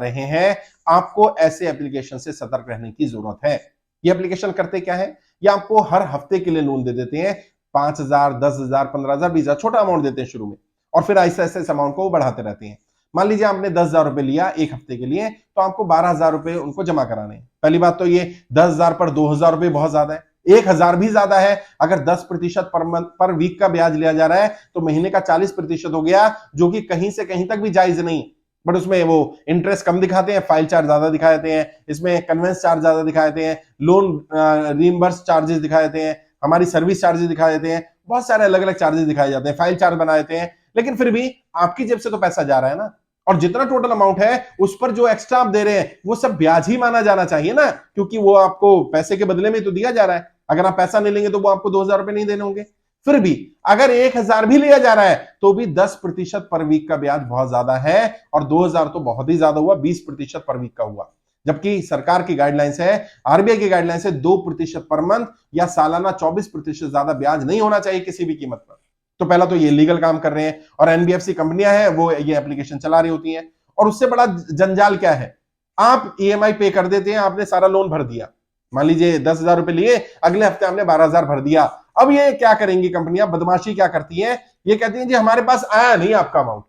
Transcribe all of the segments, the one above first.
रहे हैं, आपको ऐसे एप्लीकेशन से सतर्क रहने की जरूरत है। ये एप्लीकेशन करते क्या है, ये आपको हर हफ्ते के लिए लोन दे देते हैं। 5,000, 10,000, 15,000, 20,000 छोटा अमाउंट देते हैं शुरू में, और फिर ऐसे ऐसे इस अमाउंट को बढ़ाते रहते हैं। मान लीजिए आपने 10,000 रुपए लिया एक हफ्ते के लिए, तो आपको 12,000 रुपए उनको जमा कराने हैं। पहली बात तो ये 10,000 पर 2,000 रुपए बहुत ज्यादा है, 1,000 भी ज्यादा है। अगर 10% पर मंथ पर वीक का ब्याज लिया जा रहा है तो महीने का 40% हो गया, जो कि कहीं से कहीं तक भी जायज नहीं। बट उसमें वो इंटरेस्ट कम दिखाते हैं, फाइल चार्ज ज्यादा दिखा देते हैं, इसमें कन्वेंस चार्ज ज्यादा दिखा देते हैं, लोन रीइंबर्स चार्जेस दिखा देते हैं, हमारी सर्विस चार्जेस दिखा देते हैं, बहुत सारे अलग अलग चार्जेस दिखाए जाते हैं, फाइल चार्ज बना देते हैं। लेकिन फिर भी आपकी जेब से तो पैसा जा रहा है ना, और जितना टोटल अमाउंट है उस पर जो एक्स्ट्रा आप दे रहे हैं वो सब ब्याज ही माना जाना चाहिए ना, क्योंकि वो आपको पैसे के बदले में तो दिया जा रहा है। अगर आप पैसा नहीं लेंगे तो वो आपको 2,000 रुपए नहीं देने होंगे। फिर भी अगर 1,000 भी लिया जा रहा है तो भी 10% पर वीक का ब्याज बहुत ज्यादा है, और 2,000 तो बहुत ही ज्यादा हुआ, 20% पर वीक का हुआ। जबकि सरकार की गाइडलाइंस है, आरबीआई की गाइडलाइंस है 2% पर मंथ या सालाना 24% ज्यादा ब्याज नहीं होना चाहिए किसी भी कीमत पर। तो पहला तो ये लीगल काम कर रहे हैं, और एनबीएफसी कंपनियां हैं वो ये एप्लीकेशन चला रही होती हैं। और उससे बड़ा जंजाल क्या है, आप ईएमआई पे कर देते हैं, आपने सारा लोन भर दिया, मान लीजिए 10,000 रुपए लिए, अगले हफ्ते आपने 12,000 भर दिया। अब ये क्या करेंगी कंपनियां, बदमाशी क्या करती हैं, ये कहती हैं जी हमारे पास आया नहीं आपका अमाउंट।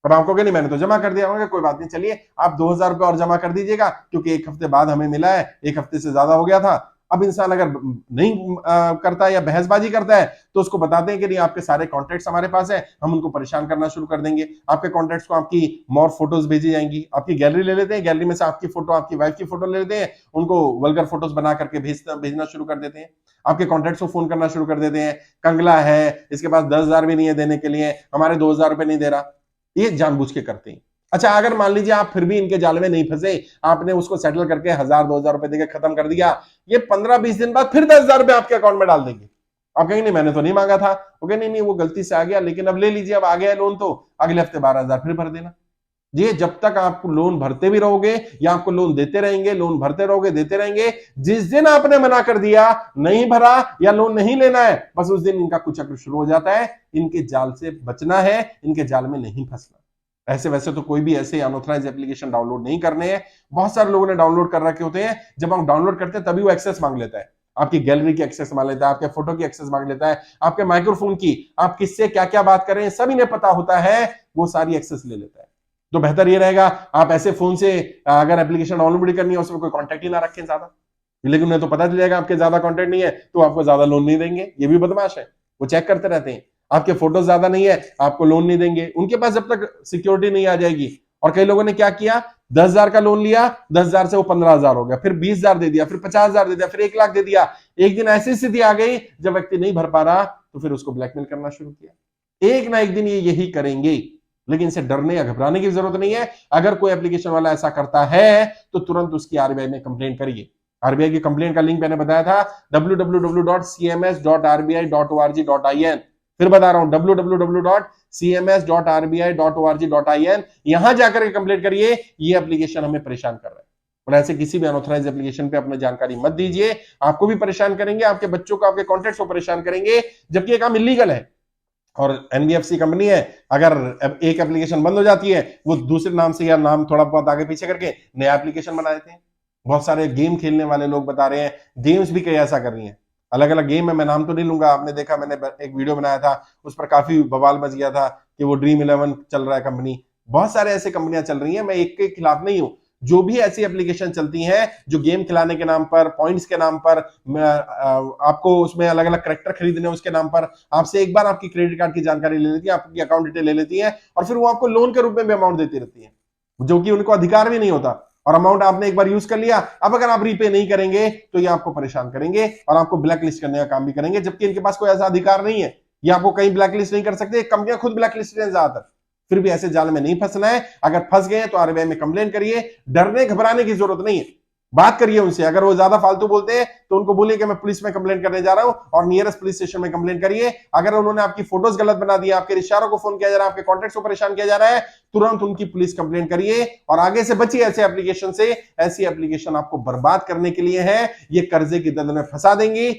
अब आपको नहीं, मैंने तो जमा कर दिया होगा, कोई बात नहीं, चलिए आप 2,000 रुपए और जमा कर दीजिएगा, क्योंकि एक हफ्ते बाद हमें मिला है, एक हफ्ते से ज्यादा हो गया था। अब इंसान अगर नहीं करता है या बहसबाजी करता है तो उसको बताते हैं कि नहीं आपके सारे कॉन्टैक्ट्स हमारे पास है, हम उनको परेशान करना शुरू कर देंगे। आपके कॉन्टैक्ट्स को आपकी मोर फोटोज भेजी जाएंगी, आपकी गैलरी ले लेते हैं, गैलरी में से आपकी फोटो, आपकी वाइफ की फोटो ले लेते हैं, उनको वल्गर फोटोज बना करके भेजना शुरू कर देते हैं। आपके कॉन्टैक्ट्स को फोन करना शुरू कर देते हैं, कंगला है, इसके पास 10,000 भी नहीं है देने के लिए, हमारे 2,000 रुपए नहीं दे रहा। ये जानबूझ के करते हैं। अच्छा, अगर मान लीजिए आप फिर भी इनके जाल में नहीं फंसे, आपने उसको सेटल करके 1,000, 2,000 रुपए देकर खत्म कर दिया, ये 15-20 दिन बाद फिर 10,000 रुपए आपके अकाउंट में डाल देंगे। आप कहेंगे नहीं मैंने तो नहीं मांगा था, वो कहेंगे नहीं वो गलती से आ गया, लेकिन अब ले लीजिए, अब आ गया लोन तो अगले हफ्ते 12,000 फिर भर देना। ये जब तक आप लोन भरते भी रहोगे या आपको लोन देते रहेंगे, लोन भरते रहोगे, देते रहेंगे, जिस दिन आपने मना कर दिया, नहीं भरा या लोन नहीं लेना है, बस उस दिन इनका कुचक्र शुरू हो जाता है। इनके जाल से बचना है, इनके जाल में नहीं फंसना। ऐसे वैसे तो कोई भी ऐसे अनऑथराइज्ड एप्लीकेशन डाउनलोड नहीं करने हैं। बहुत सारे लोगों ने डाउनलोड कर रखे होते हैं, जब हम डाउनलोड करते हैं तभी वो एक्सेस मांग लेता है, आपकी गैलरी की एक्सेस मांग लेता है, आपके फोटो की एक्सेस मांग लेता है, आपके माइक्रोफोन की, आप किससे क्या क्या बात कर रहे हैं सब इन्हें पता होता है, वो सारी एक्सेस ले लेता है। तो बेहतर ये रहेगा आप ऐसे फोन से अगर एप्लीकेशन डाउनलोड करनी है उसमें कोई कॉन्टैक्ट ही ना रखें ज्यादा, लेकिन उन्हें तो पता चल जाएगा आपके ज्यादा कॉन्टैक्ट नहीं है तो आपको ज्यादा लोन नहीं देंगे। ये भी बदमाश है, वो चेक करते रहते हैं, आपके फोटो ज्यादा नहीं है आपको लोन नहीं देंगे, उनके पास जब तक सिक्योरिटी नहीं आ जाएगी। और कई लोगों ने क्या किया, 10,000 का लोन लिया, 10,000 से वो 15,000 हो गया, फिर 20,000 दे दिया, फिर 50,000 दे दिया, फिर 1,00,000 दे दिया। एक दिन ऐसी स्थिति आ गई जब व्यक्ति नहीं भर पा रहा तो फिर उसको ब्लैकमेल करना शुरू किया। एक ना एक दिन ये यही करेंगे, लेकिन इसे डरने या घबराने की जरूरत नहीं है। अगर कोई एप्लीकेशन वाला ऐसा करता है तो तुरंत उसकी आरबीआई में कंप्लेंट करिए। आरबीआई की कंप्लेंट का लिंक मैंने बताया था www.cms.rbi.org.in। फिर बता रहा हूं www.cms.rbi.org.in। यहां जाकर के कंप्लेंट करिए, ये एप्लीकेशन हमें परेशान कर रहा है। और ऐसे किसी भी अनऑथराइज्ड एप्लीकेशन पे अपनी जानकारी मत दीजिए, आपको भी परेशान करेंगे, आपके बच्चों को, आपके कॉन्टैक्ट्स को परेशान करेंगे, जबकि ये काम इलीगल है। और एनबीएफसी कंपनी है, अगर एक एप्लीकेशन बंद हो जाती है वो दूसरे नाम से या नाम थोड़ा बहुत आगे पीछे करके नया एप्लीकेशन बना देते हैं। बहुत सारे गेम खेलने वाले लोग बता रहे हैं, गेम्स भी कई ऐसा कर रही हैं, अलग अलग गेम है, मैं नाम तो नहीं लूंगा। आपने देखा, मैंने एक वीडियो बनाया था, उस पर काफी बवाल मच गया था कि वो ड्रीम 11 चल रहा है कंपनी। बहुत सारे ऐसे कंपनियां चल रही हैं, मैं एक के खिलाफ नहीं हूं। जो भी ऐसी एप्लीकेशन चलती हैं जो गेम खिलाने के नाम पर, पॉइंट्स के नाम पर, आपको उसमें अलग अलग कैरेक्टर खरीदने उसके नाम पर, आपसे एक बार आपकी क्रेडिट कार्ड की जानकारी ले लेती है, आपकी अकाउंट डिटेल ले लेती है, और फिर वो आपको लोन के रूप में भी अमाउंट देती रहती है, जो कि उनको अधिकार भी नहीं होता। और अमाउंट आपने एक बार यूज कर लिया, अब अगर आप रीपे नहीं करेंगे तो ये आपको परेशान करेंगे और आपको ब्लैक लिस्ट करने का काम भी करेंगे, जबकि इनके पास कोई ऐसा अधिकार नहीं है। ये आपको कहीं ब्लैक लिस्ट नहीं कर सकते, कंपनियां खुद ब्लैक लिस्ट हैं ज्यादातर। फिर भी ऐसे जाल में नहीं फंसना है। अगर फंस गए तो आरबीआई में कंप्लेन करिए, डरने घबराने की जरूरत नहीं है। बात करिए उनसे, अगर वो ज्यादा फालतू बोलते हैं तो उनको बोलिए कि मैं पुलिस में कंप्लेंट करने जा रहा हूं, और नियरेस्ट पुलिस स्टेशन में कंप्लेंट करिए। अगर उन्होंने आपकी फोटोज गलत बना दी, आपके रिश्तेदारों को फोन किया जा रहा है, आपके कॉन्टैक्ट्स को परेशान किया जा रहा है, तुरंत उनकी पुलिस कंप्लेंट करिए और आगे से बचिए ऐसे एप्लीकेशन से। ऐसी एप्लीकेशन आपको बर्बाद करने के लिए है, ये कर्जे की दलदल में फंसा देंगी